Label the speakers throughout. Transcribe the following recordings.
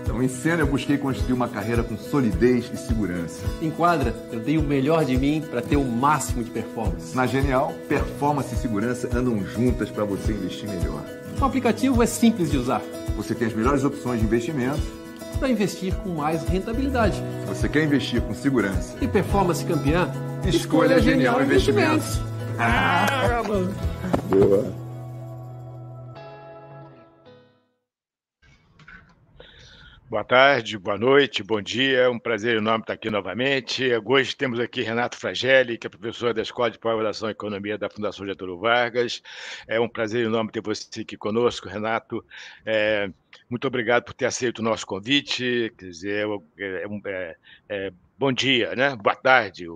Speaker 1: Então, em Sena, eu busquei construir uma carreira com solidez e segurança.
Speaker 2: Em Quadra, eu dei o melhor de mim para ter o máximo de performance.
Speaker 1: Na Genial, performance e segurança andam juntas para você investir melhor.
Speaker 2: O aplicativo é simples de usar.
Speaker 1: Você tem as melhores opções de investimento
Speaker 2: para investir com mais rentabilidade.
Speaker 1: Se você quer investir com segurança
Speaker 2: e performance campeã,
Speaker 1: escolha a Genial Investimentos. Boa.
Speaker 3: Boa tarde, boa noite, bom dia. É um prazer enorme estar aqui novamente. Hoje temos aqui Renato Fragelli, que é professor da Escola de Pós-Graduação em Economia da Fundação Getúlio Vargas. É um prazer enorme ter você aqui conosco, Renato. Muito obrigado por ter aceito o nosso convite. Quer dizer, bom dia, né? Boa tarde,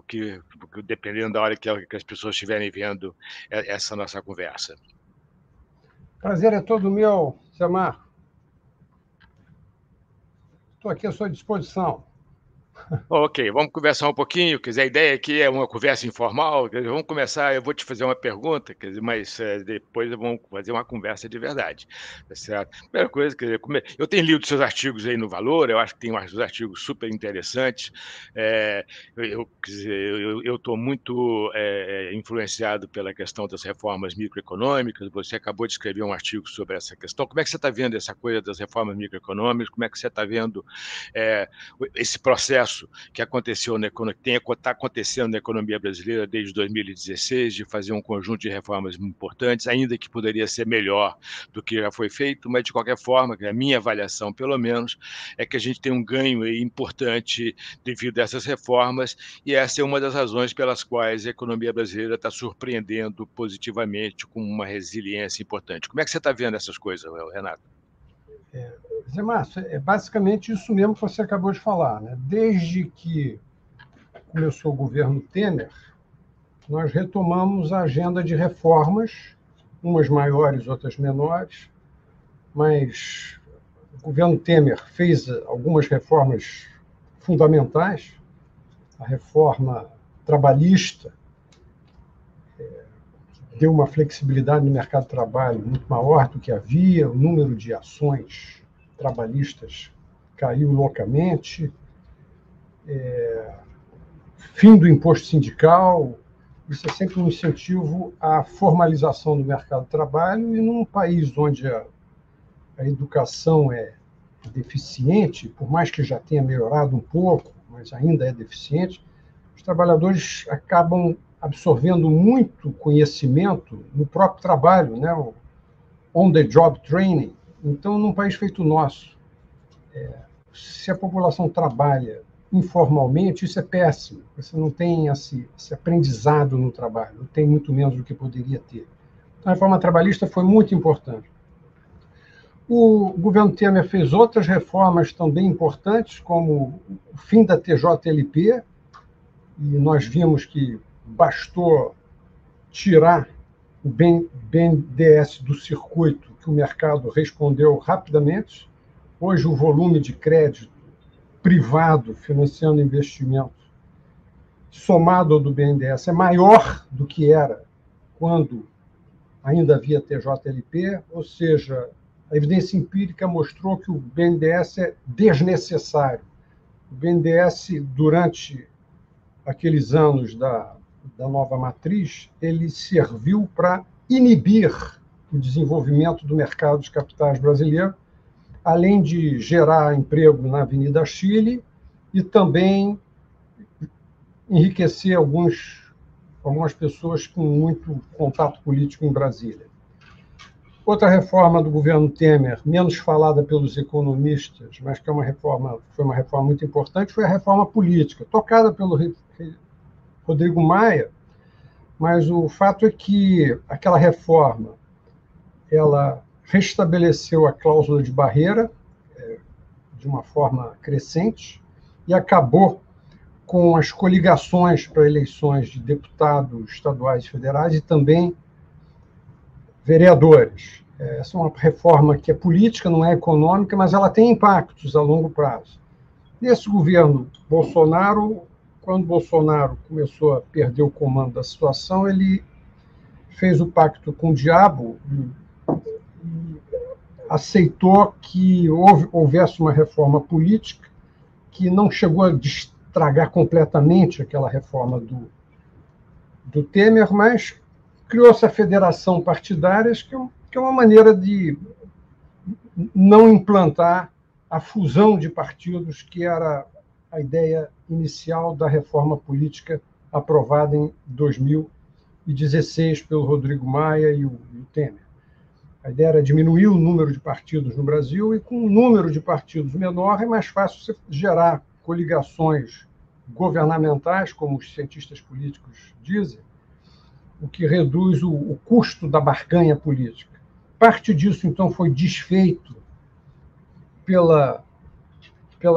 Speaker 3: dependendo da hora que as pessoas estiverem vendo essa nossa conversa.
Speaker 4: Prazer é todo meu, Samar. Estou aqui à sua disposição.
Speaker 3: Ok, vamos conversar um pouquinho. Quer dizer, a ideia aqui é uma conversa informal. Quer dizer, vamos começar, eu vou te fazer uma pergunta, quer dizer, mas depois vamos fazer uma conversa de verdade. Tá certo? Primeira coisa, quer dizer, eu tenho lido seus artigos aí no Valor, eu acho que tem uns artigos super interessantes. Eu estou muito influenciado pela questão das reformas microeconômicas. Você acabou de escrever um artigo sobre essa questão. Como é que você está vendo essa coisa das reformas microeconômicas? Como é que você está vendo esse processo que aconteceu está acontecendo na economia brasileira desde 2016, de fazer um conjunto de reformas importantes, ainda que poderia ser melhor do que já foi feito, mas de qualquer forma, a minha avaliação, pelo menos, é que a gente tem um ganho importante devido a essas reformas, e essa é uma das razões pelas quais a economia brasileira está surpreendendo positivamente com uma resiliência importante. Como é que você está vendo essas coisas, Renato?
Speaker 4: Zé Márcio, é basicamente isso mesmo que você acabou de falar, né? Desde que começou o governo Temer, nós retomamos a agenda de reformas, umas maiores, outras menores, mas o governo Temer fez algumas reformas fundamentais, a reforma trabalhista deu uma flexibilidade no mercado de trabalho muito maior do que havia, o número de ações trabalhistas caiu loucamente, fim do imposto sindical, isso é sempre um incentivo à formalização do mercado de trabalho, e num país onde a educação é deficiente, por mais que já tenha melhorado um pouco, mas ainda é deficiente, os trabalhadores acabam absorvendo muito conhecimento no próprio trabalho, né? O on-the-job training. Então, num país feito o nosso, se a população trabalha informalmente, isso é péssimo. Você não tem esse aprendizado no trabalho, não tem muito menos do que poderia ter. Então, a reforma trabalhista foi muito importante. O governo Temer fez outras reformas também importantes, como o fim da TJLP, e nós vimos que bastou tirar o BNDES do circuito, que o mercado respondeu rapidamente. Hoje, o volume de crédito privado financiando investimentos, somado ao do BNDES, é maior do que era quando ainda havia TJLP, ou seja, a evidência empírica mostrou que o BNDES é desnecessário. O BNDES, durante aqueles anos da nova matriz, ele serviu para inibir o desenvolvimento do mercado de capitais brasileiro, além de gerar emprego na Avenida Chile e também enriquecer algumas pessoas com muito contato político em Brasília. Outra reforma do governo Temer, menos falada pelos economistas, mas que foi uma reforma muito importante, foi a reforma política, tocada pelo Rodrigo Maia, mas o fato é que aquela reforma ela restabeleceu a cláusula de barreira de uma forma crescente e acabou com as coligações para eleições de deputados estaduais e federais e também vereadores. Essa é uma reforma que é política, não é econômica, mas ela tem impactos a longo prazo. Nesse governo Bolsonaro, quando Bolsonaro começou a perder o comando da situação, ele fez o pacto com o diabo, aceitou que houvesse uma reforma política que não chegou a estragar completamente aquela reforma do Temer, mas criou-se a federação partidárias, que é uma maneira de não implantar a fusão de partidos, que era a ideia inicial da reforma política aprovada em 2016 pelo Rodrigo Maia e o Temer. A ideia era diminuir o número de partidos no Brasil, e com um número de partidos menor é mais fácil você gerar coligações governamentais, como os cientistas políticos dizem, o que reduz o custo da barganha política. Parte disso, então, foi desfeito pela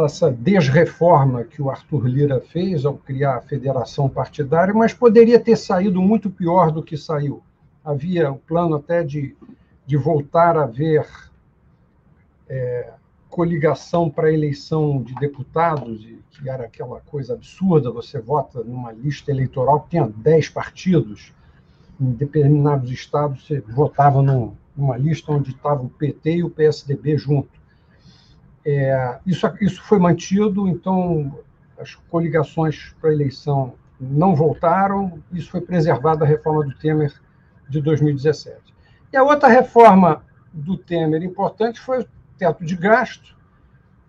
Speaker 4: essa desreforma que o Arthur Lira fez ao criar a federação partidária, mas poderia ter saído muito pior do que saiu. Havia o plano até de voltar a haver coligação para a eleição de deputados, que era aquela coisa absurda, você vota numa lista eleitoral que tinha 10 partidos, em determinados estados você votava numa lista onde estava o PT e o PSDB junto. Isso foi mantido, então as coligações para a eleição não voltaram, isso foi preservado da reforma do Temer de 2017. E a outra reforma do Temer importante foi o teto de gasto,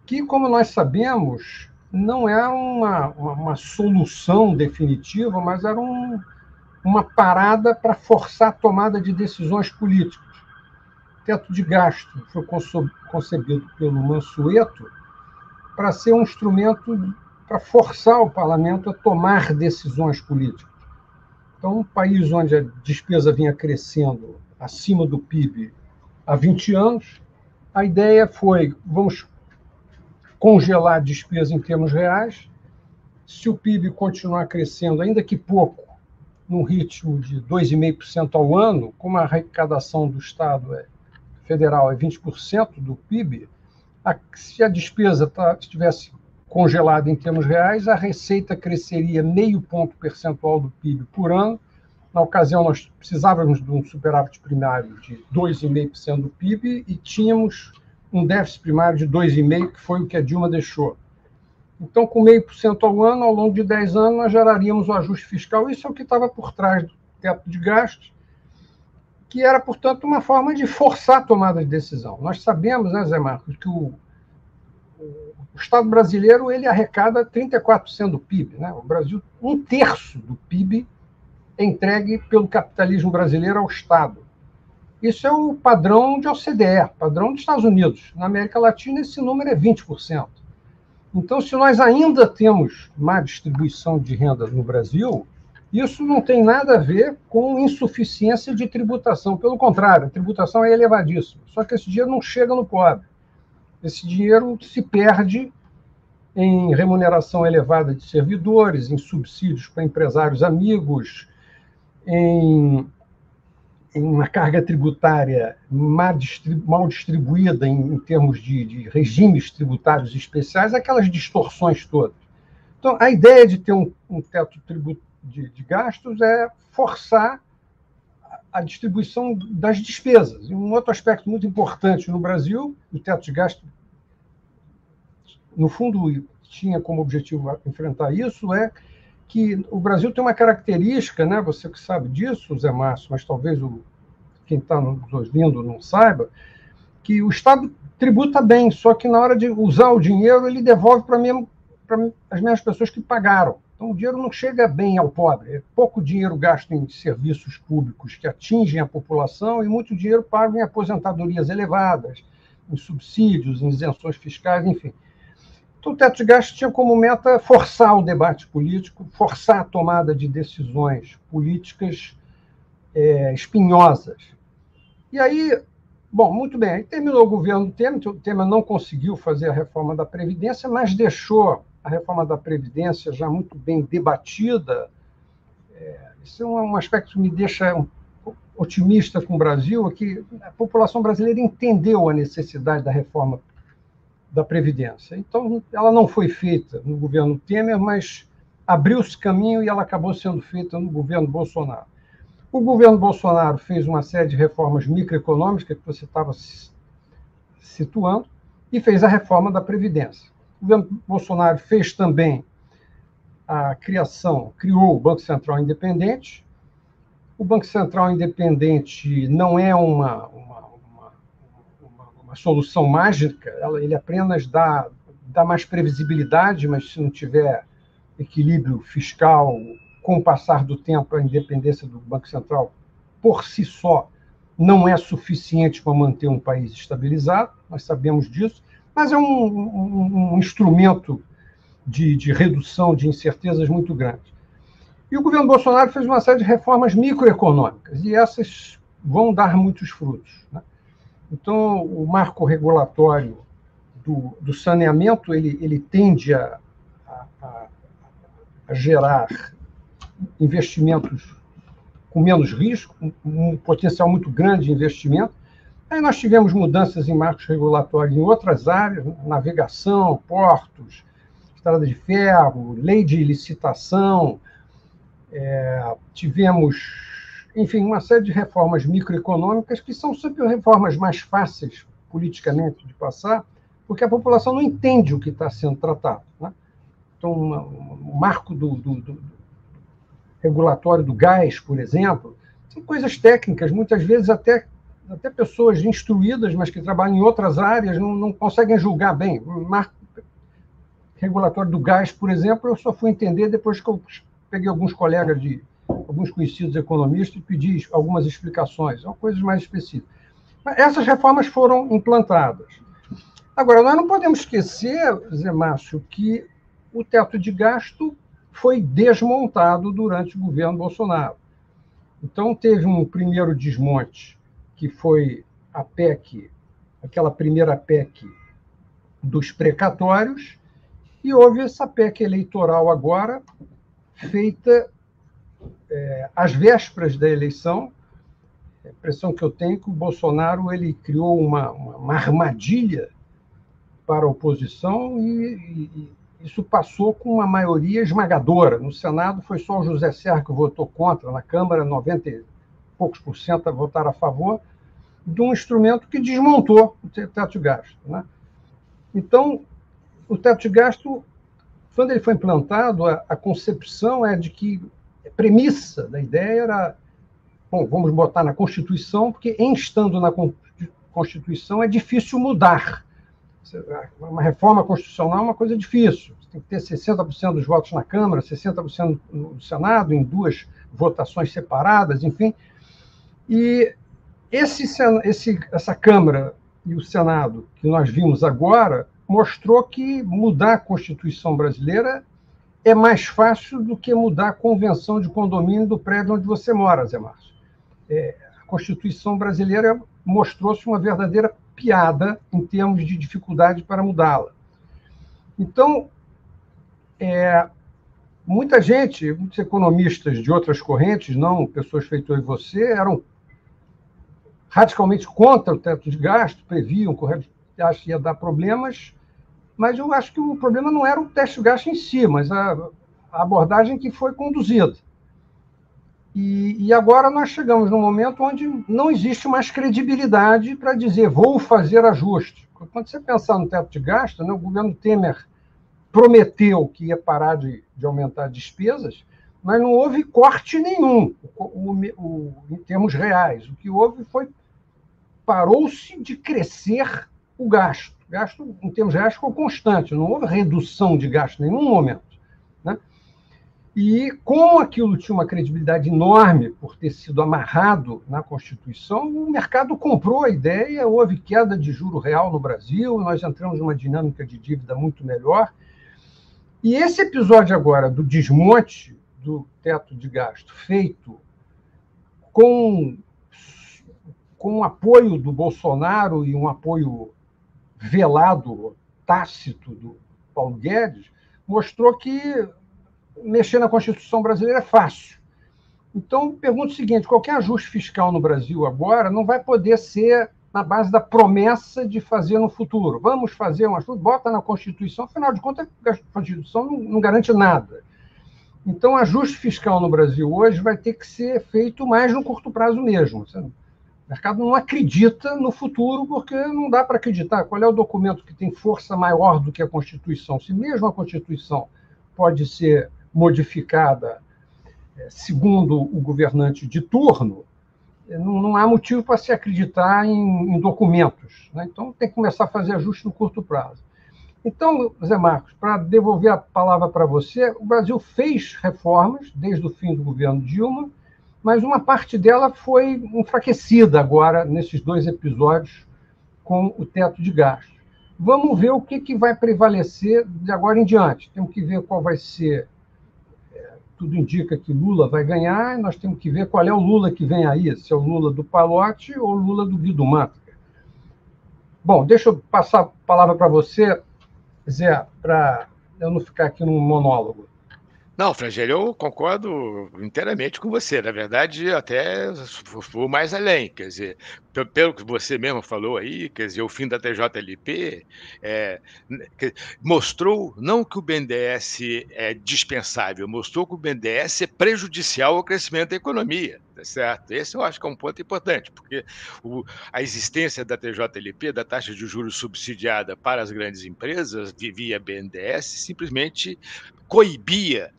Speaker 4: que, como nós sabemos, não é uma solução definitiva, mas era uma parada para forçar a tomada de decisões políticas. O teto de gasto foi concebido pelo Mansueto para ser um instrumento para forçar o parlamento a tomar decisões políticas. Então, um país onde a despesa vinha crescendo acima do PIB há 20 anos, a ideia foi: vamos congelar a despesa em termos reais. Se o PIB continuar crescendo, ainda que pouco, num ritmo de 2,5% ao ano, como a arrecadação do Estado federal é 20% do PIB, se a despesa estivesse congelada em termos reais, a receita cresceria 0,5 ponto percentual do PIB por ano. Na ocasião, nós precisávamos de um superávit primário de 2,5% do PIB e tínhamos um déficit primário de 2,5%, que foi o que a Dilma deixou. Então, com 0,5% ao ano, ao longo de 10 anos, nós geraríamos o ajuste fiscal. Isso é o que estava por trás do teto de gastos, que era, portanto, uma forma de forçar a tomada de decisão. Nós sabemos, né, Zé Marcos, que o Estado brasileiro ele arrecada 34% do PIB. Né? O Brasil, 1/3 do PIB é entregue pelo capitalismo brasileiro ao Estado. Isso é o padrão de OCDE, padrão dos Estados Unidos. Na América Latina, esse número é 20%. Então, se nós ainda temos má distribuição de renda no Brasil, isso não tem nada a ver com insuficiência de tributação. Pelo contrário, a tributação é elevadíssima. Só que esse dinheiro não chega no pobre. Esse dinheiro se perde em remuneração elevada de servidores, em subsídios para empresários amigos, em uma carga tributária mal distribuída em termos de regimes tributários especiais, aquelas distorções todas. Então, a ideia de ter um teto de gastos é forçar a distribuição das despesas. E um outro aspecto muito importante no Brasil, o teto de gasto, no fundo, tinha como objetivo enfrentar isso, é que o Brasil tem uma característica, né? Você que sabe disso, Zé Márcio, mas talvez quem está nos ouvindo não saiba, que o Estado tributa bem, só que na hora de usar o dinheiro, ele devolve para as mesmas pessoas que pagaram. Então, o dinheiro não chega bem ao pobre. É pouco dinheiro gasto em serviços públicos que atingem a população e muito dinheiro pago em aposentadorias elevadas, em subsídios, em isenções fiscais, enfim. Então, o teto de gastos tinha como meta forçar o debate político, forçar a tomada de decisões políticas espinhosas. E aí, bom, muito bem, aí terminou o governo Temer, o Temer não conseguiu fazer a reforma da Previdência, mas deixou a reforma da Previdência já muito bem debatida. Isso é um aspecto que me deixa otimista com o Brasil, é que a população brasileira entendeu a necessidade da reforma da Previdência. Então, ela não foi feita no governo Temer, mas abriu-se caminho e ela acabou sendo feita no governo Bolsonaro. O governo Bolsonaro fez uma série de reformas microeconômicas, que você estava situando, e fez a reforma da Previdência. O governo Bolsonaro fez também criou o Banco Central Independente. O Banco Central Independente não é uma solução mágica, ele apenas dá mais previsibilidade, mas se não tiver equilíbrio fiscal, com o passar do tempo, a independência do Banco Central, por si só, não é suficiente para manter um país estabilizado, nós sabemos disso, mas é um instrumento de redução de incertezas muito grande. E o governo Bolsonaro fez uma série de reformas microeconômicas, e essas vão dar muitos frutos, né? Então, o marco regulatório do saneamento, ele tende a gerar investimentos com menos risco, um potencial muito grande de investimento. Aí nós tivemos mudanças em marcos regulatórios em outras áreas, navegação, portos, estrada de ferro, lei de licitação, tivemos, enfim, uma série de reformas microeconômicas que são sempre reformas mais fáceis politicamente de passar, porque a população não entende o que está sendo tratado, né? Então, o marco do regulatório do gás, por exemplo, são coisas técnicas, muitas vezes até pessoas instruídas, mas que trabalham em outras áreas, não conseguem julgar bem. O marco regulatório do gás, por exemplo, eu só fui entender depois que eu peguei alguns colegas alguns conhecidos economistas e pedi algumas explicações, são coisas mais específicas. Mas essas reformas foram implantadas. Agora, nós não podemos esquecer, Zé Márcio, que o teto de gasto foi desmontado durante o governo Bolsonaro. Então, teve um primeiro desmonte, que foi a PEC, aquela primeira PEC dos precatórios, e houve essa PEC eleitoral agora, feita às vésperas da eleição. A impressão que eu tenho é que o Bolsonaro ele criou uma armadilha para a oposição e isso passou com uma maioria esmagadora. No Senado foi só o José Serra que votou contra, na Câmara 90 e poucos por cento votaram a favor de um instrumento que desmontou o teto de gasto, né? Então, o teto de gasto, quando ele foi implantado, a concepção é de que a premissa da ideia era, bom, vamos botar na Constituição, porque em estando na Constituição é difícil mudar. Uma reforma constitucional é uma coisa difícil. Você tem que ter 60% dos votos na Câmara, 60% no Senado, em 2 votações separadas, enfim. E essa Câmara e o Senado que nós vimos agora mostrou que mudar a Constituição brasileira é mais fácil do que mudar a convenção de condomínio do prédio onde você mora, Zé Márcio. A Constituição brasileira mostrou-se uma verdadeira piada em termos de dificuldade para mudá-la. Então, muita gente, muitos economistas de outras correntes, não pessoas feitas eu e você, eram radicalmente contra o teto de gasto, previam que ia dar problemas, mas eu acho que o problema não era o teto de gasto em si, mas a abordagem que foi conduzida. E agora nós chegamos num momento onde não existe mais credibilidade para dizer vou fazer ajuste. Quando você pensar no teto de gasto, né, o governo Temer prometeu que ia parar de aumentar despesas, mas não houve corte nenhum em termos reais. O que houve foi parou-se de crescer o gasto. O gasto, em termos reais, ficou constante, não houve redução de gasto em nenhum momento, né? E como aquilo tinha uma credibilidade enorme por ter sido amarrado na Constituição, o mercado comprou a ideia, houve queda de juro real no Brasil, nós entramos numa dinâmica de dívida muito melhor. E esse episódio agora do desmonte do teto de gasto feito com o apoio do Bolsonaro e um apoio velado, tácito do Paulo Guedes, mostrou que mexer na Constituição brasileira é fácil. Então, pergunto o seguinte, qualquer ajuste fiscal no Brasil agora não vai poder ser na base da promessa de fazer no futuro. Vamos fazer um ajuste, bota na Constituição, afinal de contas, a Constituição não garante nada. Então, ajuste fiscal no Brasil hoje vai ter que ser feito mais no curto prazo mesmo. O mercado não acredita no futuro, porque não dá para acreditar. Qual é o documento que tem força maior do que a Constituição? Se mesmo a Constituição pode ser modificada segundo o governante de turno, não há motivo para se acreditar em documentos, né? Então, tem que começar a fazer ajuste no curto prazo. Então, Zé Marcos, para devolver a palavra para você, o Brasil fez reformas desde o fim do governo Dilma, mas uma parte dela foi enfraquecida agora, nesses 2 episódios, com o teto de gastos. Vamos ver o que vai prevalecer de agora em diante. Temos que ver qual vai ser. Tudo indica que Lula vai ganhar, e nós temos que ver qual é o Lula que vem aí, se é o Lula do Palote ou o Lula do Guido Mantega. Bom, deixa eu passar a palavra para você, Zé, para eu não ficar aqui num monólogo.
Speaker 3: Não, Frangeli, eu concordo inteiramente com você. Na verdade, até vou mais além. Quer dizer, pelo que você mesmo falou aí, quer dizer, o fim da TJLP mostrou não que o BNDES é dispensável, mostrou que o BNDES é prejudicial ao crescimento da economia. Tá certo? Esse eu acho que é um ponto importante, porque a existência da TJLP, da taxa de juros subsidiada para as grandes empresas, via BNDES, simplesmente coibia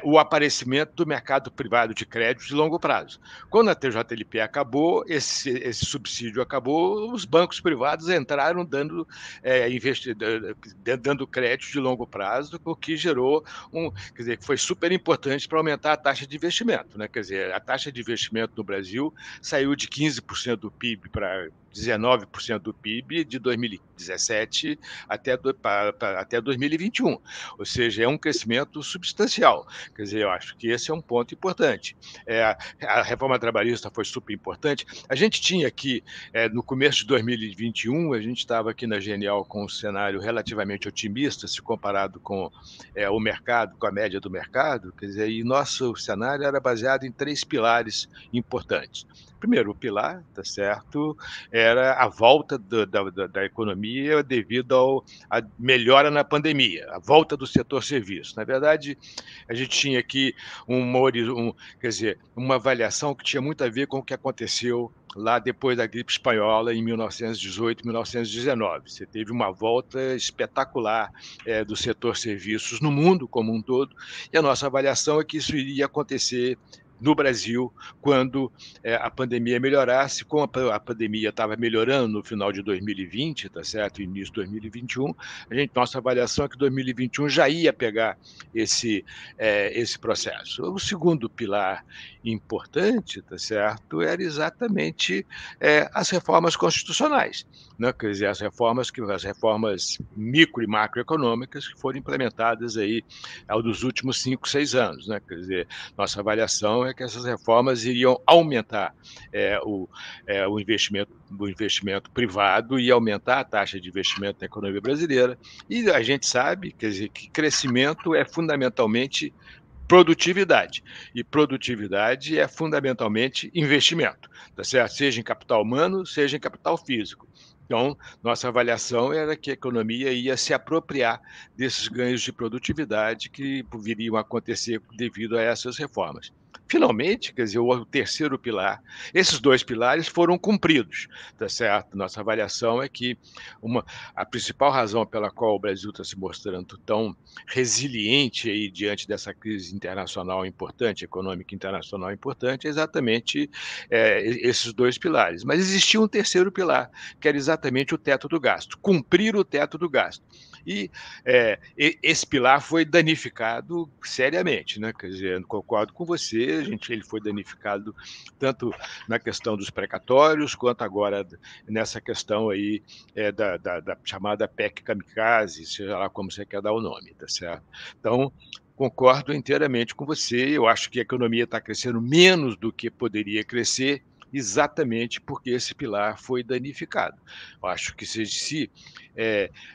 Speaker 3: o aparecimento do mercado privado de crédito de longo prazo. Quando a TJLP acabou, esse subsídio acabou, os bancos privados entraram dando crédito de longo prazo, o que gerou quer dizer, que foi super importante para aumentar a taxa de investimento, né? Quer dizer, a taxa de investimento no Brasil saiu de 15% do PIB para 19% do PIB de 2017 até 2021, ou seja, é um crescimento substancial. Quer dizer, eu acho que esse é um ponto importante. A reforma trabalhista foi super importante. A gente tinha aqui, no começo de 2021, a gente estava aqui na Genial com um cenário relativamente otimista, se comparado com o mercado, com a média do mercado, quer dizer, e nosso cenário era baseado em 3 pilares importantes. Primeiro, o pilar, tá certo, era a volta da economia devido à melhora na pandemia, a volta do setor serviço. Na verdade, a gente tinha aqui quer dizer, uma avaliação que tinha muito a ver com o que aconteceu lá depois da gripe espanhola, em 1918, 1919. Você teve uma volta espetacular do setor serviços no mundo como um todo, e a nossa avaliação é que isso iria acontecer no Brasil, quando a pandemia melhorasse. Como a pandemia estava melhorando no final de 2020, tá certo? Início de 2021, nossa avaliação é que 2021 já ia pegar esse processo. O segundo pilar importante, tá certo, era exatamente as reformas constitucionais, né? Quer dizer, as reformas micro e macroeconômicas que foram implementadas aí dos últimos 5, 6 anos, né? Quer dizer, nossa avaliação é que essas reformas iriam aumentar o investimento privado e aumentar a taxa de investimento na economia brasileira. E a gente sabe, quer dizer, que crescimento é fundamentalmente produtividade, e produtividade é fundamentalmente investimento, tá certo? Seja em capital humano, seja em capital físico. Então, nossa avaliação era que a economia ia se apropriar desses ganhos de produtividade que viriam a acontecer devido a essas reformas. Finalmente, quer dizer, o terceiro pilar, esses 2 pilares foram cumpridos, tá certo? Nossa avaliação é que a principal razão pela qual o Brasil está se mostrando tão resiliente aí diante dessa crise internacional importante, econômica internacional importante, é exatamente esses 2 pilares. Mas existia um terceiro pilar, que era exatamente o teto do gasto, cumprir o teto do gasto. E esse pilar foi danificado seriamente, né? Quer dizer, concordo com você, ele foi danificado tanto na questão dos precatórios, quanto agora nessa questão aí da chamada PEC Kamikaze, seja lá como você quer dar o nome, tá certo? Então, concordo inteiramente com você, eu acho que a economia está crescendo menos do que poderia crescer, exatamente porque esse pilar foi danificado. Eu acho que se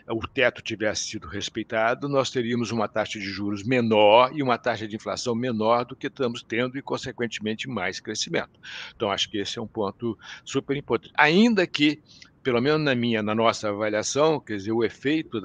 Speaker 3: o teto tivesse sido respeitado, nós teríamos uma taxa de juros menor e uma taxa de inflação menor do que estamos tendo e, consequentemente, mais crescimento. Então, acho que esse é um ponto super importante. Ainda que, pelo menos na nossa avaliação, quer dizer, o efeito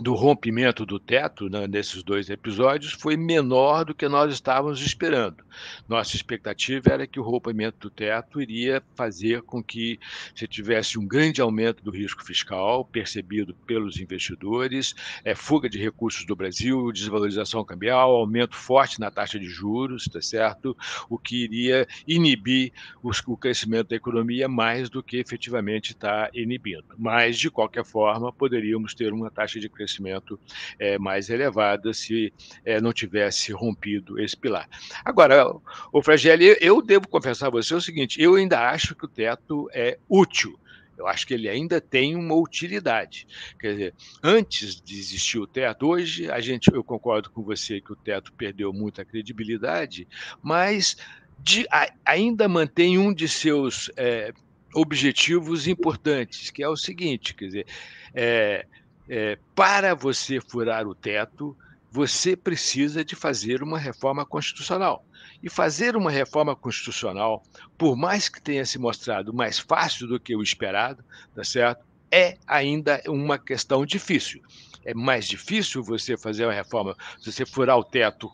Speaker 3: do rompimento do teto, né, nesses 2 episódios foi menor do que nós estávamos esperando. Nossa expectativa era que o rompimento do teto iria fazer com que você tivesse um grande aumento do risco fiscal percebido pelos investidores, fuga de recursos do Brasil, desvalorização cambial, aumento forte na taxa de juros, tá certo? O que iria inibir o crescimento da economia mais do que efetivamente está inibindo. Mas, de qualquer forma, poderíamos ter uma taxa de crescimento mais elevada se não tivesse rompido esse pilar. Agora, o Fragelli, eu devo confessar a você o seguinte, eu ainda acho que o teto é útil. Eu acho que ele ainda tem uma utilidade. Quer dizer, antes de existir o teto, hoje eu concordo com você que o teto perdeu muita credibilidade, mas ainda mantém um de seus objetivos importantes, que é o seguinte, quer dizer, para você furar o teto, você precisa de fazer uma reforma constitucional. E fazer uma reforma constitucional, por mais que tenha se mostrado mais fácil do que o esperado, tá certo? É ainda uma questão difícil. É mais difícil você fazer uma reforma, se você furar o teto,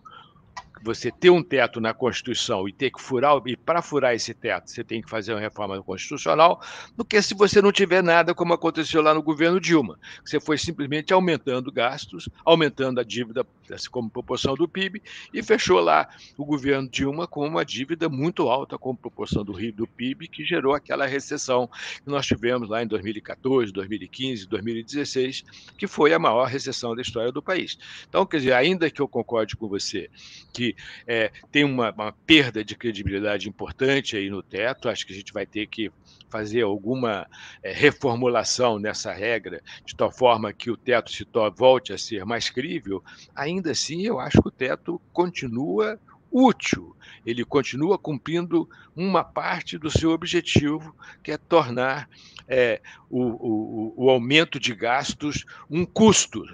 Speaker 3: você ter um teto na Constituição e ter que furar, e para furar esse teto você tem que fazer uma reforma constitucional, do que se você não tiver nada, como aconteceu lá no governo Dilma. Você foi simplesmente aumentando gastos, aumentando a dívida como proporção do PIB, e fechou lá o governo Dilma com uma dívida muito alta como proporção do PIB, que gerou aquela recessão que nós tivemos lá em 2014, 2015, 2016, que foi a maior recessão da história do país. Então, quer dizer, ainda que eu concorde com você que tem uma perda de credibilidade importante aí no teto, acho que a gente vai ter que fazer alguma reformulação nessa regra, de tal forma que o teto volte a ser mais crível. Ainda assim, eu acho que o teto continua útil, ele continua cumprindo uma parte do seu objetivo, que é tornar o aumento de gastos um custo,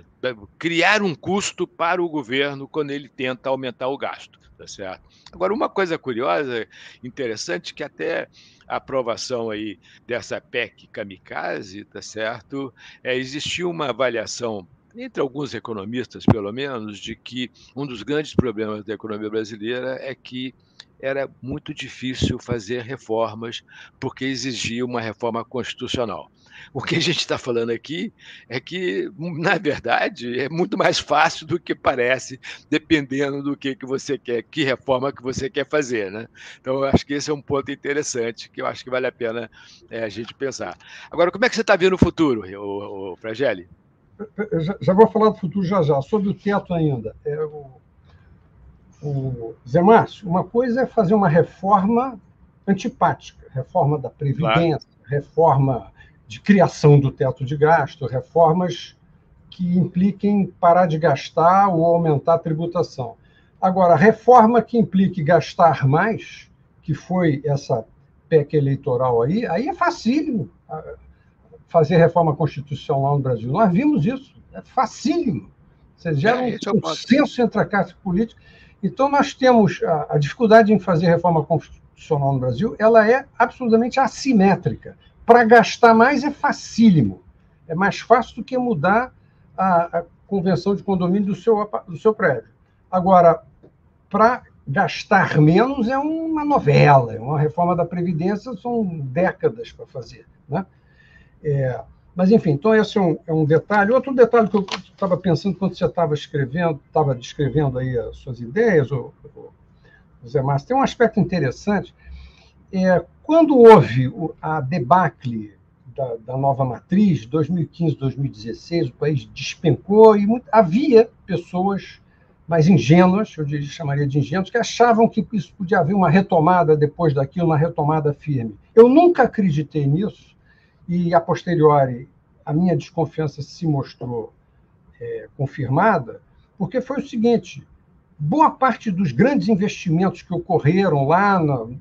Speaker 3: criar um custo para o governo quando ele tenta aumentar o gasto, tá certo? Agora, uma coisa curiosa, interessante, que até a aprovação aí dessa PEC kamikaze, tá certo? Existiu uma avaliação entre alguns economistas, pelo menos, de que um dos grandes problemas da economia brasileira é que era muito difícil fazer reformas porque exigia uma reforma constitucional. O que a gente está falando aqui é que, na verdade, é muito mais fácil do que parece, dependendo do que você quer, que reforma que você quer fazer, né? Então, eu acho que esse é um ponto interessante, que eu acho que vale a pena a gente pensar. Agora, como é que você está vendo o futuro, Fragelli?
Speaker 4: Já vou falar do futuro já. Sobre o teto ainda. Zé Márcio, uma coisa é fazer uma reforma antipática, reforma da Previdência, claro, reforma de criação do teto de gasto, reformas que impliquem parar de gastar ou aumentar a tributação. Agora, reforma que implique gastar mais, que foi essa PEC eleitoral aí é facílimo fazer reforma constitucional no Brasil. Nós vimos isso, é facílimo. Você gera um consenso entre a classe política. Então, nós temos a dificuldade em fazer reforma constitucional no Brasil, ela é absolutamente assimétrica. Para gastar mais é facílimo. É mais fácil do que mudar a convenção de condomínio do seu prédio. Agora, para gastar menos é uma novela, é uma reforma da Previdência, são décadas para fazer, né? Mas, enfim, então esse é um detalhe. Outro detalhe que eu estava pensando quando você estava descrevendo aí as suas ideias, o Zé Márcio, tem um aspecto interessante. Quando houve a debacle da nova matriz, 2015, 2016, o país despencou e havia pessoas mais ingênuas, eu chamaria de ingênuos, que achavam que isso podia haver uma retomada depois daquilo, uma retomada firme. Eu nunca acreditei nisso, e, a posteriori, a minha desconfiança se mostrou confirmada, porque foi o seguinte: boa parte dos grandes investimentos que ocorreram lá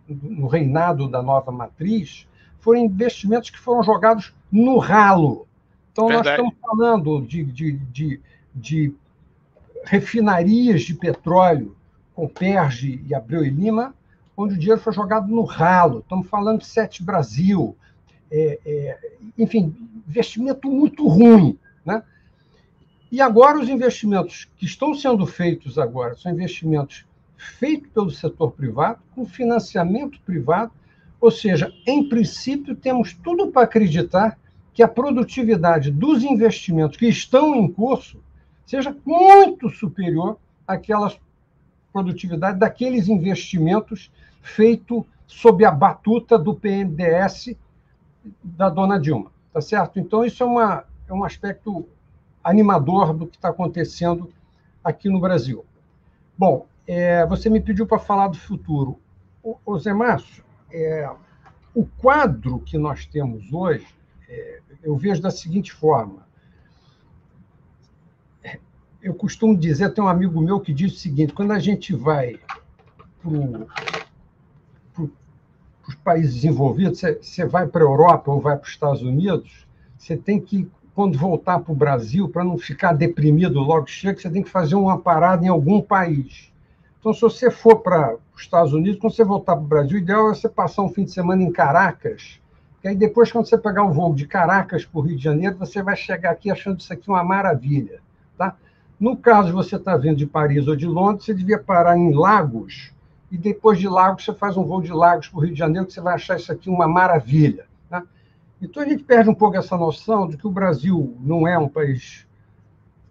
Speaker 4: no reinado da nova matriz foram investimentos que foram jogados no ralo. Então, nós estamos falando de refinarias de petróleo com Perge e Abreu e Lima, onde o dinheiro foi jogado no ralo. Estamos falando de Sete Brasil, enfim, investimento muito ruim, né? E agora os investimentos que estão sendo feitos agora são investimentos feitos pelo setor privado, com financiamento privado, ou seja, em princípio, temos tudo para acreditar que a produtividade dos investimentos que estão em curso seja muito superior àquela produtividade daqueles investimentos feitos sob a batuta do BNDES da dona Dilma, tá certo? Então, isso é um aspecto animador do que está acontecendo aqui no Brasil. Bom, você me pediu para falar do futuro. Ô Zé Márcio, o quadro que nós temos hoje, eu vejo da seguinte forma. Eu costumo dizer, tem um amigo meu que diz o seguinte, quando a gente vai para os países desenvolvidos, você vai para a Europa ou vai para os Estados Unidos, você tem que, quando voltar para o Brasil, para não ficar deprimido logo que chega, você tem que fazer uma parada em algum país. Então, se você for para os Estados Unidos, quando você voltar para o Brasil, o ideal é você passar um fim de semana em Caracas, que aí depois, quando você pegar o voo de Caracas para o Rio de Janeiro, você vai chegar aqui achando isso aqui uma maravilha. Tá? No caso, você está vindo de Paris ou de Londres, você devia parar em Lagos, e depois de Lagos, você faz um voo de Lagos para o Rio de Janeiro, que você vai achar isso aqui uma maravilha. Tá? Então, a gente perde um pouco essa noção de que o Brasil não é um país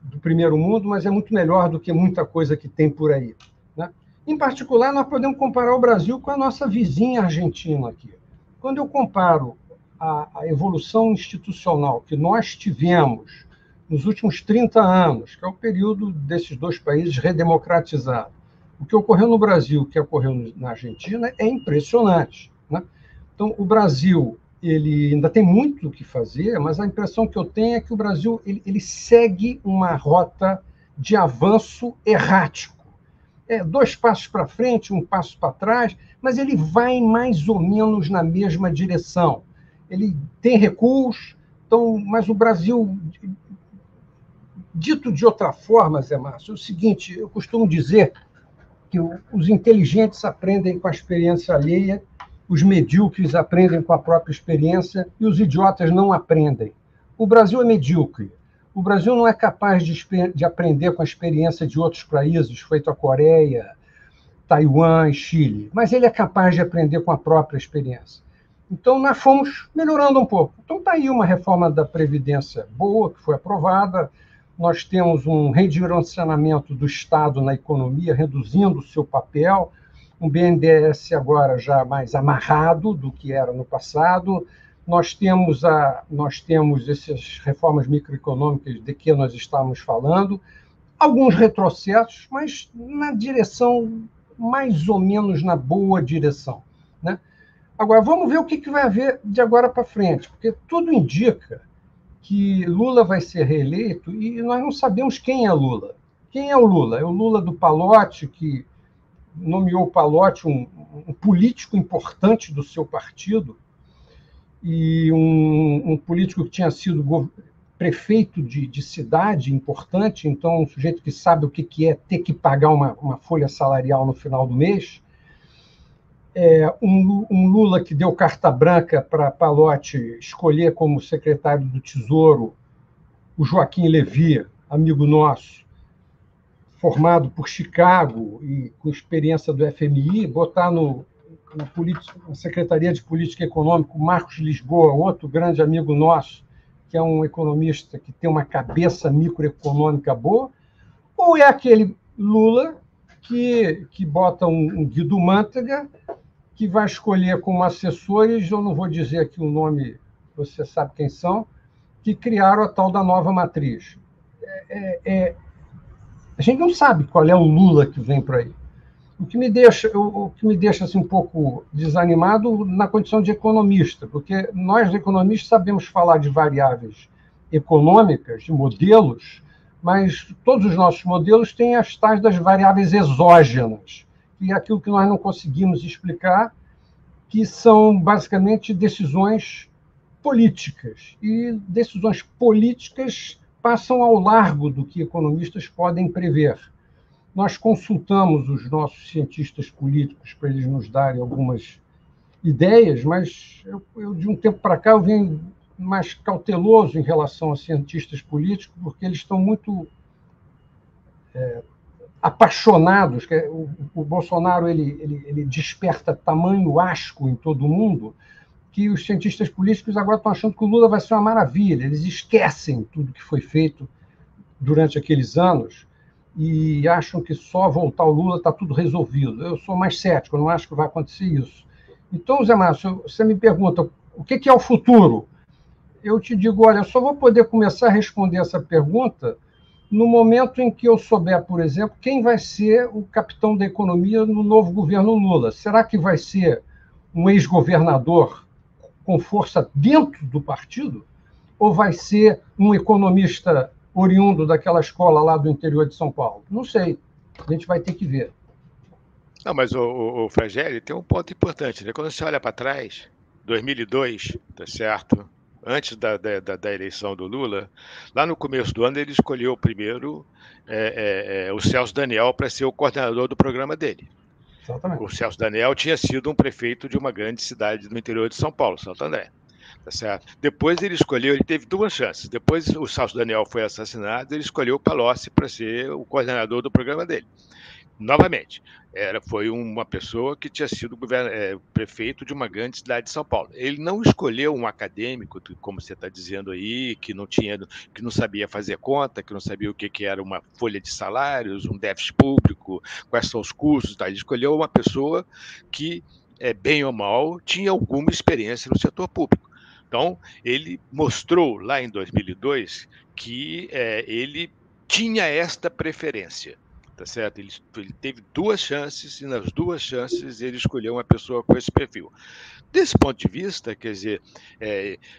Speaker 4: do primeiro mundo, mas é muito melhor do que muita coisa que tem por aí. Né? Em particular, nós podemos comparar o Brasil com a nossa vizinha Argentina aqui. Quando eu comparo a evolução institucional que nós tivemos nos últimos 30 anos, que é o período desses dois países redemocratizados, o que ocorreu no Brasil, o que ocorreu na Argentina, é impressionante. Né? Então, o Brasil ele ainda tem muito o que fazer, mas a impressão que eu tenho é que o Brasil ele segue uma rota de avanço errático. 2 passos para frente, 1 passo para trás, mas ele vai mais ou menos na mesma direção. Ele tem recuos, então, mas o Brasil, dito de outra forma, Zé Márcio, é o seguinte, eu costumo dizer que os inteligentes aprendem com a experiência alheia, os medíocres aprendem com a própria experiência e os idiotas não aprendem. O Brasil é medíocre. O Brasil não é capaz de aprender com a experiência de outros países, feito a Coreia, Taiwan e Chile, mas ele é capaz de aprender com a própria experiência. Então, nós fomos melhorando um pouco. Então, está aí uma reforma da Previdência boa, que foi aprovada. Nós temos um redirecionamento do Estado na economia, reduzindo o seu papel, um BNDES agora já mais amarrado do que era no passado. Nós temos essas reformas microeconômicas de que nós estávamos falando, alguns retrocessos, mas na direção, mais ou menos na boa direção. Né? Agora, vamos ver o que vai haver de agora para frente, porque tudo indica que Lula vai ser reeleito e nós não sabemos quem é Lula. Quem é o Lula? É o Lula do Pallotti, que nomeou o Pallotti um político importante do seu partido, e um político que tinha sido prefeito de cidade importante, então um sujeito que sabe o que é ter que pagar uma folha salarial no final do mês, um Lula que deu carta branca para Pallotti escolher como secretário do Tesouro o Joaquim Levy, amigo nosso, formado por Chicago e com experiência do FMI, botar na Secretaria de Política Econômica o Marcos Lisboa, outro grande amigo nosso, que é um economista que tem uma cabeça microeconômica boa, ou é aquele Lula que bota um Guido Mantega, que vai escolher como assessores, eu não vou dizer aqui o nome, você sabe quem são, que criaram a tal da nova matriz. A gente não sabe qual é o Lula que vem por aí. O que me deixa assim, um pouco desanimado na condição de economista, porque nós, economistas, sabemos falar de variáveis econômicas, de modelos, mas todos os nossos modelos têm as tais das variáveis exógenas, que é aquilo que nós não conseguimos explicar, que são basicamente decisões políticas. E decisões políticas passam ao largo do que economistas podem prever. Nós consultamos os nossos cientistas políticos para eles nos darem algumas ideias, mas eu de um tempo para cá, eu venho mais cauteloso em relação a cientistas políticos, porque eles estão muito apaixonados. O Bolsonaro ele desperta tamanho asco em todo mundo que os cientistas políticos agora estão achando que o Lula vai ser uma maravilha. Eles esquecem tudo que foi feito durante aqueles anos e acham que só voltar o Lula está tudo resolvido. Eu sou mais cético, eu não acho que vai acontecer isso. Então, Zé Márcio, você me pergunta o que é o futuro? Eu te digo, olha, eu só vou poder começar a responder essa pergunta no momento em que eu souber, por exemplo, quem vai ser o capitão da economia no novo governo Lula. Será que vai ser um ex-governador com força dentro do partido? Ou vai ser um economista oriundo daquela escola lá do interior de São Paulo? Não sei. A gente vai ter que ver.
Speaker 3: Não, mas o Fragelli tem um ponto importante, né? Quando você olha para trás, 2002, tá certo? Antes da eleição do Lula, lá no começo do ano ele escolheu primeiro o Celso Daniel para ser o coordenador do programa dele.
Speaker 4: Exatamente.
Speaker 3: O Celso Daniel tinha sido um prefeito de uma grande cidade do interior de São Paulo, Santo André. Tá certo? Depois ele teve duas chances. Depois o Celso Daniel foi assassinado, ele escolheu o Palocci para ser o coordenador do programa dele. Novamente, foi uma pessoa que tinha sido prefeito de uma grande cidade de São Paulo. Ele não escolheu um acadêmico, como você está dizendo aí, que não sabia fazer conta, que não sabia o que era uma folha de salários, um déficit público, quais são os custos. Tá? Ele escolheu uma pessoa que, bem ou mal, tinha alguma experiência no setor público. Então, ele mostrou lá em 2002 que ele tinha esta preferência. Tá certo? Ele teve duas chances e nas duas chances ele escolheu uma pessoa com esse perfil. Desse ponto de vista, quer dizer,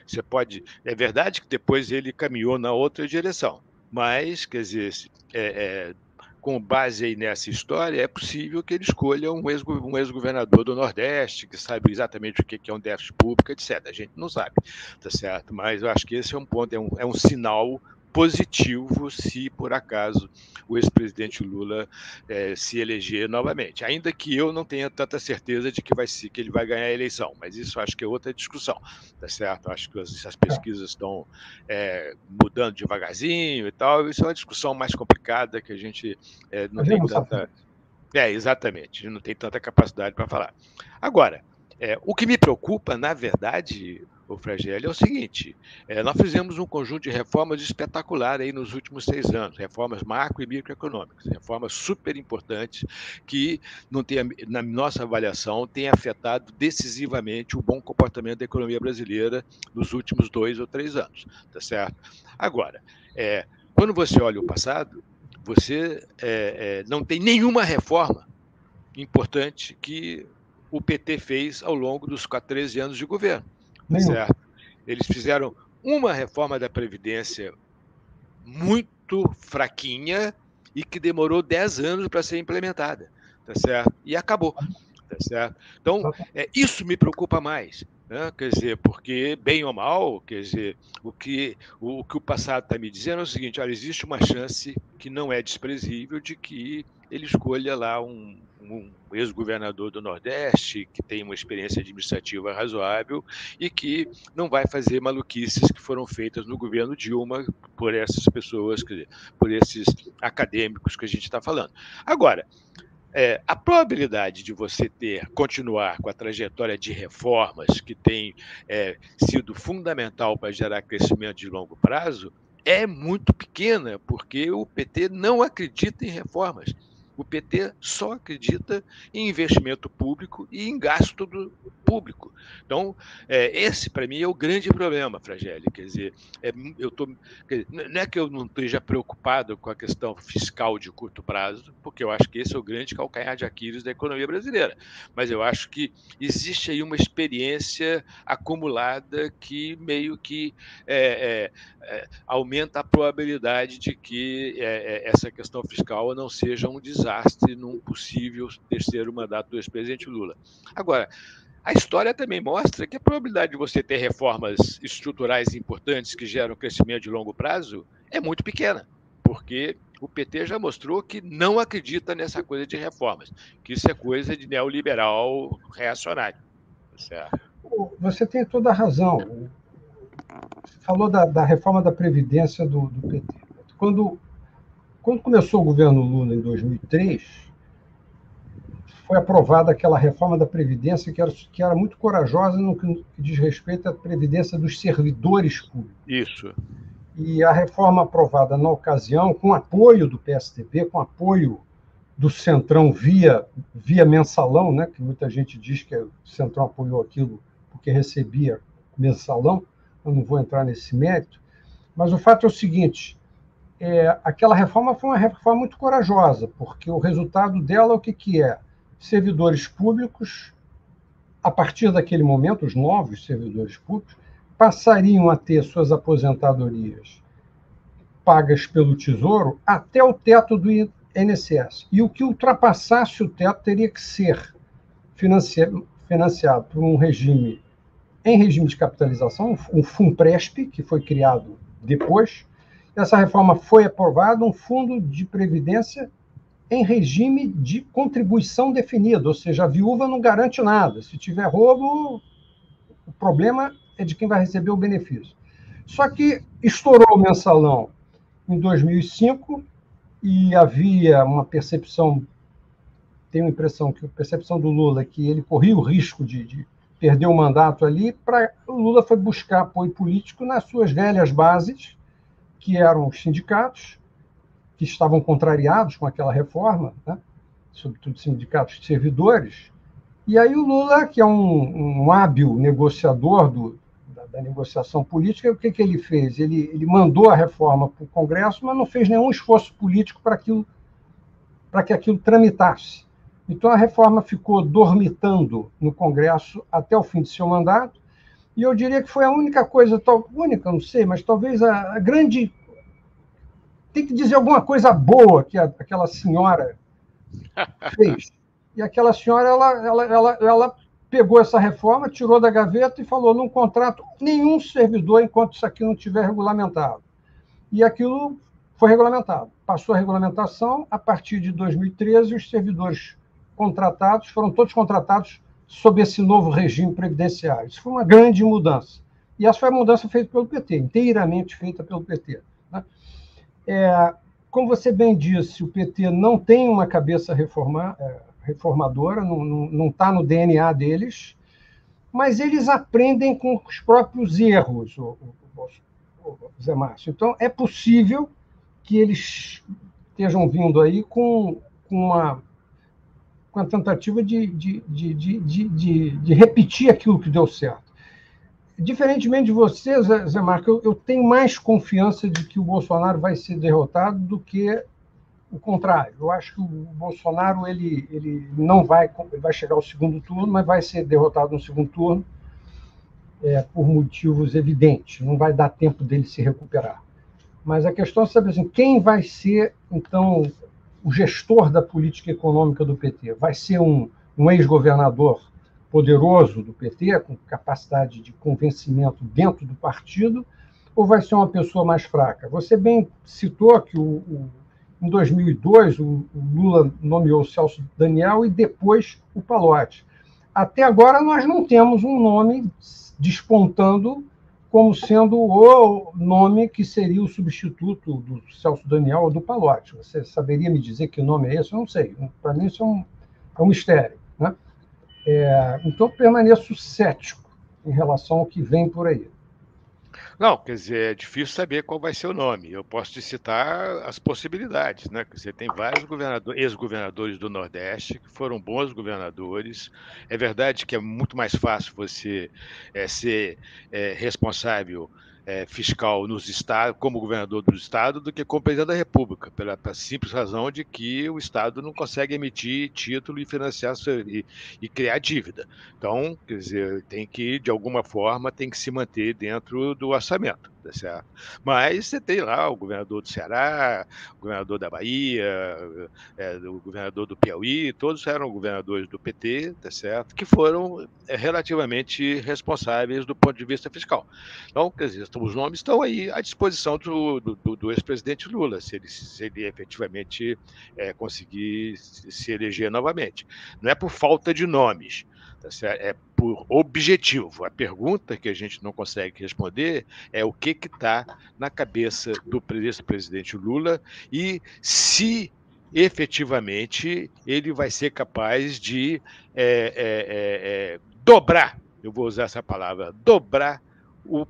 Speaker 3: você pode. É verdade que depois ele caminhou na outra direção, mas, quer dizer, com base aí nessa história, é possível que ele escolha um ex-governador do Nordeste, que sabe exatamente o que é um déficit público, etc. A gente não sabe, tá certo? Mas eu acho que esse é um ponto, é um sinal positivo se, por acaso, o ex-presidente Lula se eleger novamente. Ainda que eu não tenha tanta certeza de que ele vai ganhar a eleição, mas isso acho que é outra discussão, tá certo? Acho que as pesquisas estão mudando devagarzinho e tal, isso é uma discussão mais complicada que a gente não tem tanta... exatamente, não tem tanta capacidade para falar. Agora, o que me preocupa, na verdade, o Fragelli, é o seguinte: nós fizemos um conjunto de reformas espetacular aí nos últimos 6 anos, reformas macro e microeconômicas, reformas super importantes que, na nossa avaliação, têm afetado decisivamente o bom comportamento da economia brasileira nos últimos 2 ou 3 anos, tá certo? Agora, quando você olha o passado, você não tem nenhuma reforma importante que o PT fez ao longo dos 13 anos de governo. Certo? Eles fizeram uma reforma da Previdência muito fraquinha e que demorou 10 anos para ser implementada, tá certo? E acabou, tá certo? Então, isso me preocupa mais, né? Quer dizer, porque, bem ou mal, quer dizer, o que o passado está me dizendo é o seguinte: olha, existe uma chance que não é desprezível de que ele escolha lá um ex-governador do Nordeste que tem uma experiência administrativa razoável e que não vai fazer maluquices que foram feitas no governo Dilma por essas pessoas, quer dizer, por esses acadêmicos que a gente está falando. Agora, a probabilidade de você continuar com a trajetória de reformas que tem sido fundamental para gerar crescimento de longo prazo é muito pequena, porque o PT não acredita em reformas. O PT só acredita em investimento público e em gasto público. Então, esse, para mim, é o grande problema, Fragelli. Quer dizer, não é que eu não esteja preocupado com a questão fiscal de curto prazo, porque eu acho que esse é o grande calcanhar de Aquiles da economia brasileira. Mas eu acho que existe aí uma experiência acumulada que meio que aumenta a probabilidade de que essa questão fiscal não seja um desastre num possível terceiro mandato do ex-presidente Lula. Agora, a história também mostra que a probabilidade de você ter reformas estruturais importantes que geram crescimento de longo prazo é muito pequena, porque o PT já mostrou que não acredita nessa coisa de reformas, que isso é coisa de neoliberal reacionário. Certo?
Speaker 4: Você tem toda a razão. falou da reforma da Previdência do PT. Quando começou o governo Lula, em 2003, foi aprovada aquela reforma da Previdência que era muito corajosa no que diz respeito à Previdência dos servidores públicos.
Speaker 3: Isso.
Speaker 4: E a reforma aprovada na ocasião, com apoio do PSDB, com apoio do Centrão via mensalão, né, que muita gente diz que o Centrão apoiou aquilo porque recebia mensalão, eu não vou entrar nesse mérito, mas o fato é o seguinte, aquela reforma foi uma reforma muito corajosa, porque o resultado dela, o que é? Servidores públicos, a partir daquele momento, os novos servidores públicos, passariam a ter suas aposentadorias pagas pelo Tesouro até o teto do INSS. E o que ultrapassasse o teto teria que ser financiado por um regime, em regime de capitalização, um FUNPRESP, que foi criado depois. Essa reforma foi aprovada, um fundo de previdência em regime de contribuição definida, ou seja, a viúva não garante nada. Se tiver roubo, o problema é de quem vai receber o benefício. Só que estourou o mensalão em 2005 e havia uma percepção, tenho a impressão que a percepção do Lula é que ele corria o risco de perder o mandato ali, o Lula foi buscar apoio político nas suas velhas bases, que eram os sindicatos, que estavam contrariados com aquela reforma, né? Sobretudo sindicatos de servidores. E aí o Lula, que é um hábil negociador da negociação política, o que ele fez? Ele mandou a reforma para o Congresso, mas não fez nenhum esforço político para que aquilo tramitasse. Então a reforma ficou dormitando no Congresso até o fim de seu mandato, e eu diria que foi a única coisa, única, não sei, mas talvez a grande... Tem que dizer alguma coisa boa que aquela senhora fez. E aquela senhora, ela pegou essa reforma, tirou da gaveta e falou: não contrato nenhum servidor enquanto isso aqui não estiver regulamentado. E aquilo foi regulamentado. Passou a regulamentação, a partir de 2013, os servidores contratados foram todos contratados sob esse novo regime previdenciário. Isso foi uma grande mudança. E essa foi a mudança feita pelo PT, inteiramente feita pelo PT. Né? Como você bem disse, o PT não tem uma cabeça reformadora, não está no DNA deles, mas eles aprendem com os próprios erros, o Zé Márcio. Então, é possível que eles estejam vindo aí com a tentativa de repetir aquilo que deu certo. Diferentemente de você, Zé Marco, eu tenho mais confiança de que o Bolsonaro vai ser derrotado do que o contrário. Eu acho que o Bolsonaro ele não vai chegar ao segundo turno, mas vai ser derrotado no segundo turno por motivos evidentes. Não vai dar tempo dele se recuperar. Mas a questão é saber assim, quem vai ser, então, o gestor da política econômica do PT? Vai ser um ex-governador poderoso do PT, com capacidade de convencimento dentro do partido, ou vai ser uma pessoa mais fraca? Você bem citou que em 2002 o Lula nomeou o Celso Daniel e depois o Pallotti. Até agora nós não temos um nome despontando como sendo o nome que seria o substituto do Celso Daniel ou do Pallotti. Você saberia me dizer que nome é esse? Eu não sei. Para mim isso é um mistério. Né? Então, eu permaneço cético em relação ao que vem por aí.
Speaker 3: Não, quer dizer, é difícil saber qual vai ser o nome. Eu posso te citar as possibilidades, né? Quer dizer, tem vários ex-governadores do Nordeste que foram bons governadores. É verdade que é muito mais fácil você ser responsável fiscal nos estados, como governador do estado, do que como presidente da República, pela simples razão de que o estado não consegue emitir título e financiar e criar dívida. Então, quer dizer, tem que, de alguma forma, tem que se manter dentro do orçamento, tá certo? Mas você tem lá o governador do Ceará, o governador da Bahia, o governador do Piauí, todos eram governadores do PT, tá certo? Que foram relativamente responsáveis do ponto de vista fiscal. Então, quer dizer, os nomes estão aí à disposição do ex-presidente Lula, se ele efetivamente conseguir se eleger novamente. Não é por falta de nomes, tá certo? É por objetivo. A pergunta que a gente não consegue responder é o que está na cabeça do presidente Lula e se efetivamente ele vai ser capaz de dobrar, eu vou usar essa palavra, dobrar o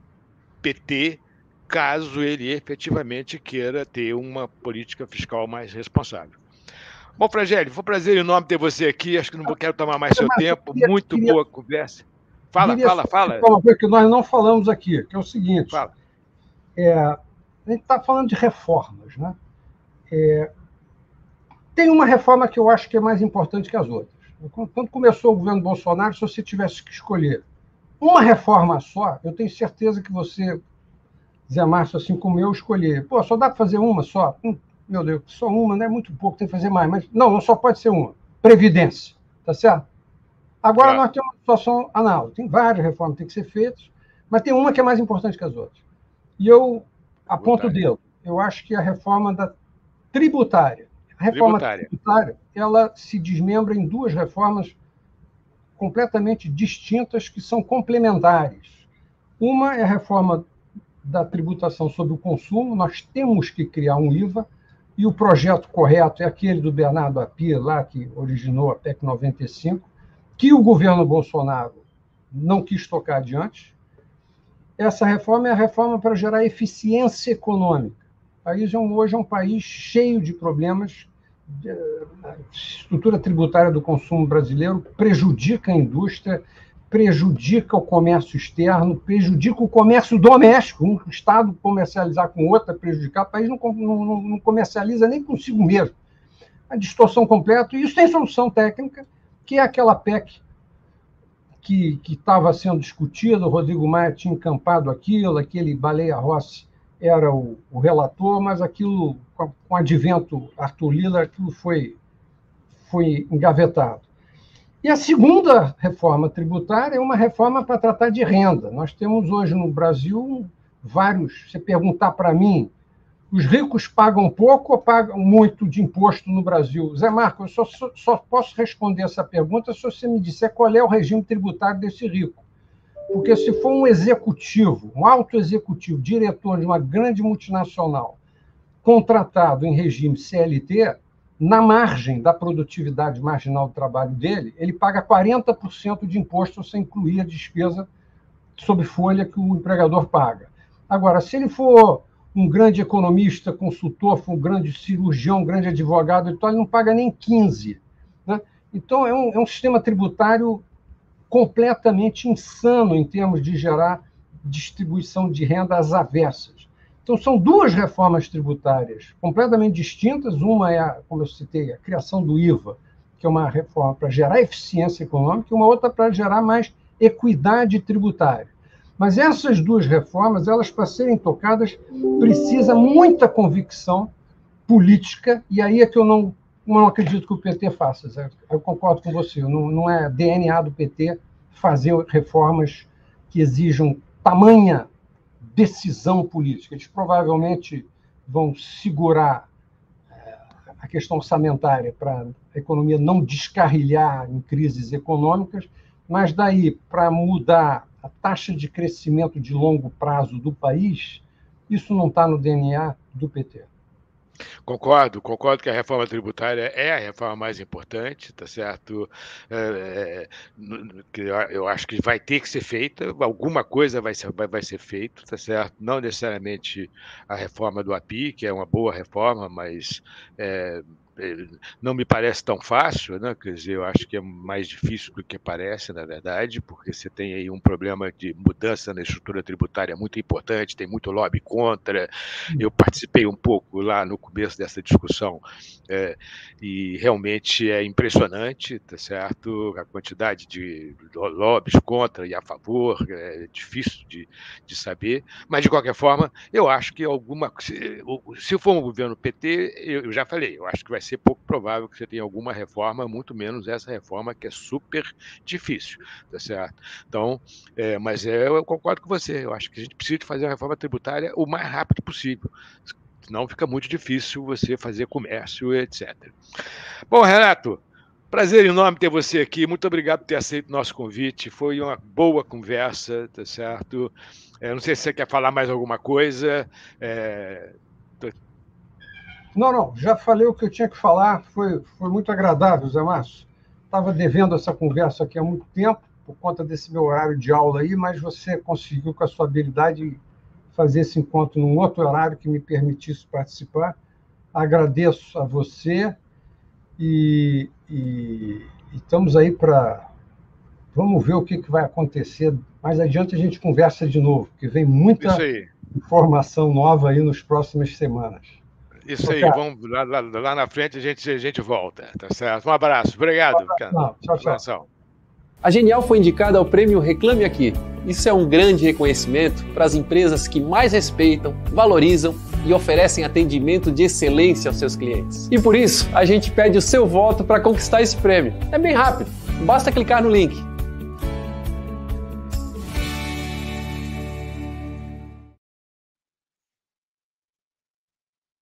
Speaker 3: PT, caso ele efetivamente queira ter uma política fiscal mais responsável. Bom, Fragelli, foi um prazer enorme ter você aqui. Acho que não quero tomar mais seu tempo. Muito boa conversa. Fala.
Speaker 4: Uma coisa que nós não falamos aqui, que é o seguinte.
Speaker 3: Fala.
Speaker 4: A gente está falando de reformas, né? Tem uma reforma que eu acho que é mais importante que as outras. Quando começou o governo Bolsonaro, se você tivesse que escolher uma reforma só, eu tenho certeza que você, Zé Márcio, assim como eu, escolher. Pô, só dá para fazer uma só? Meu Deus, só uma, não é muito pouco, tem que fazer mais. Mas não só pode ser uma. Previdência, tá certo? Agora nós temos uma situação análoga. Tem várias reformas que têm que ser feitas, mas tem uma que é mais importante que as outras. E eu aponto o dedo. Eu acho que a reforma da tributária. A reforma tributária, ela se desmembra em duas reformas completamente distintas que são complementares. Uma é a reforma da tributação sobre o consumo. Nós temos que criar um IVA, e o projeto correto é aquele do Bernardo Api, lá que originou a PEC 95, que o governo Bolsonaro não quis tocar adiante. Essa reforma é a reforma para gerar eficiência econômica. O país hoje é um país cheio de problemas. A estrutura tributária do consumo brasileiro prejudica a indústria, prejudica o comércio externo, prejudica o comércio doméstico. Um Estado comercializar com outro é prejudicar, o país não comercializa nem consigo mesmo. A distorção completa, e isso tem solução técnica, que é aquela PEC que estava sendo discutida, o Rodrigo Maia tinha encampado aquilo, aquele Baleia Rossi era o relator, mas aquilo, com o advento Arthur Lira, aquilo foi engavetado. E a segunda reforma tributária é uma reforma para tratar de renda. Nós temos hoje no Brasil vários. Se perguntar para mim, os ricos pagam pouco ou pagam muito de imposto no Brasil? Zé Marcos, eu só posso responder essa pergunta se você me disser qual é o regime tributário desse rico. Porque se for um executivo, um alto executivo, diretor de uma grande multinacional, contratado em regime CLT, na margem da produtividade marginal do trabalho dele, ele paga 40% de imposto sem incluir a despesa sob folha que o empregador paga. Agora, se ele for um grande economista, consultor, for um grande cirurgião, um grande advogado, então ele não paga nem 15%. Né? Então, é um sistema tributário completamente insano em termos de gerar distribuição de renda às avessas. Então, são duas reformas tributárias completamente distintas. Uma é, como eu citei, a criação do IVA, que é uma reforma para gerar eficiência econômica, e uma outra para gerar mais equidade tributária. Mas essas duas reformas, elas, para serem tocadas, precisa muita convicção política, e aí é que eu não acredito que o PT faça. Eu concordo com você, não é DNA do PT fazer reformas que exijam tamanha decisão política. Eles provavelmente vão segurar a questão orçamentária para a economia não descarrilhar em crises econômicas, mas daí para mudar a taxa de crescimento de longo prazo do país, isso não está no DNA do PT.
Speaker 3: Concordo que a reforma tributária é a reforma mais importante, tá certo? Eu acho que vai ter que ser feita, alguma coisa vai ser feita, tá certo? Não necessariamente a reforma do API, que é uma boa reforma, mas não me parece tão fácil, né? Quer dizer, eu acho que é mais difícil do que parece, na verdade, porque você tem aí um problema de mudança na estrutura tributária muito importante, tem muito lobby contra. Eu participei um pouco lá no começo dessa discussão e realmente é impressionante, tá certo? A quantidade de lobbies contra e a favor, é difícil de saber, mas de qualquer forma, eu acho que se for um governo PT, eu já falei, eu acho que vai ser pouco provável que você tenha alguma reforma, muito menos essa reforma que é super difícil, tá certo? Então, mas eu concordo com você, eu acho que a gente precisa fazer a reforma tributária o mais rápido possível, senão fica muito difícil você fazer comércio, etc. Bom, Renato, Prazer enorme ter você aqui. Muito obrigado por ter aceito o nosso convite. Foi uma boa conversa, tá certo? Não sei se você quer falar mais alguma coisa.
Speaker 4: Não. Já falei o que eu tinha que falar. Foi muito agradável, Zé Márcio. Estava devendo essa conversa aqui há muito tempo, por conta desse meu horário de aula aí, mas você conseguiu, com a sua habilidade, fazer esse encontro num outro horário que me permitisse participar. Agradeço a você e estamos aí para... Vamos ver o que vai acontecer. Mais adiante a gente conversa de novo, porque vem muita informação nova aí nas próximas semanas.
Speaker 3: Isso aí, vamos lá na frente a gente volta, tá certo? Um abraço, obrigado.
Speaker 4: Tchau.
Speaker 2: A Genial foi indicada ao prêmio Reclame Aqui. Isso é um grande reconhecimento para as empresas que mais respeitam, valorizam e oferecem atendimento de excelência aos seus clientes. E por isso, a gente pede o seu voto para conquistar esse prêmio. É bem rápido, basta clicar no link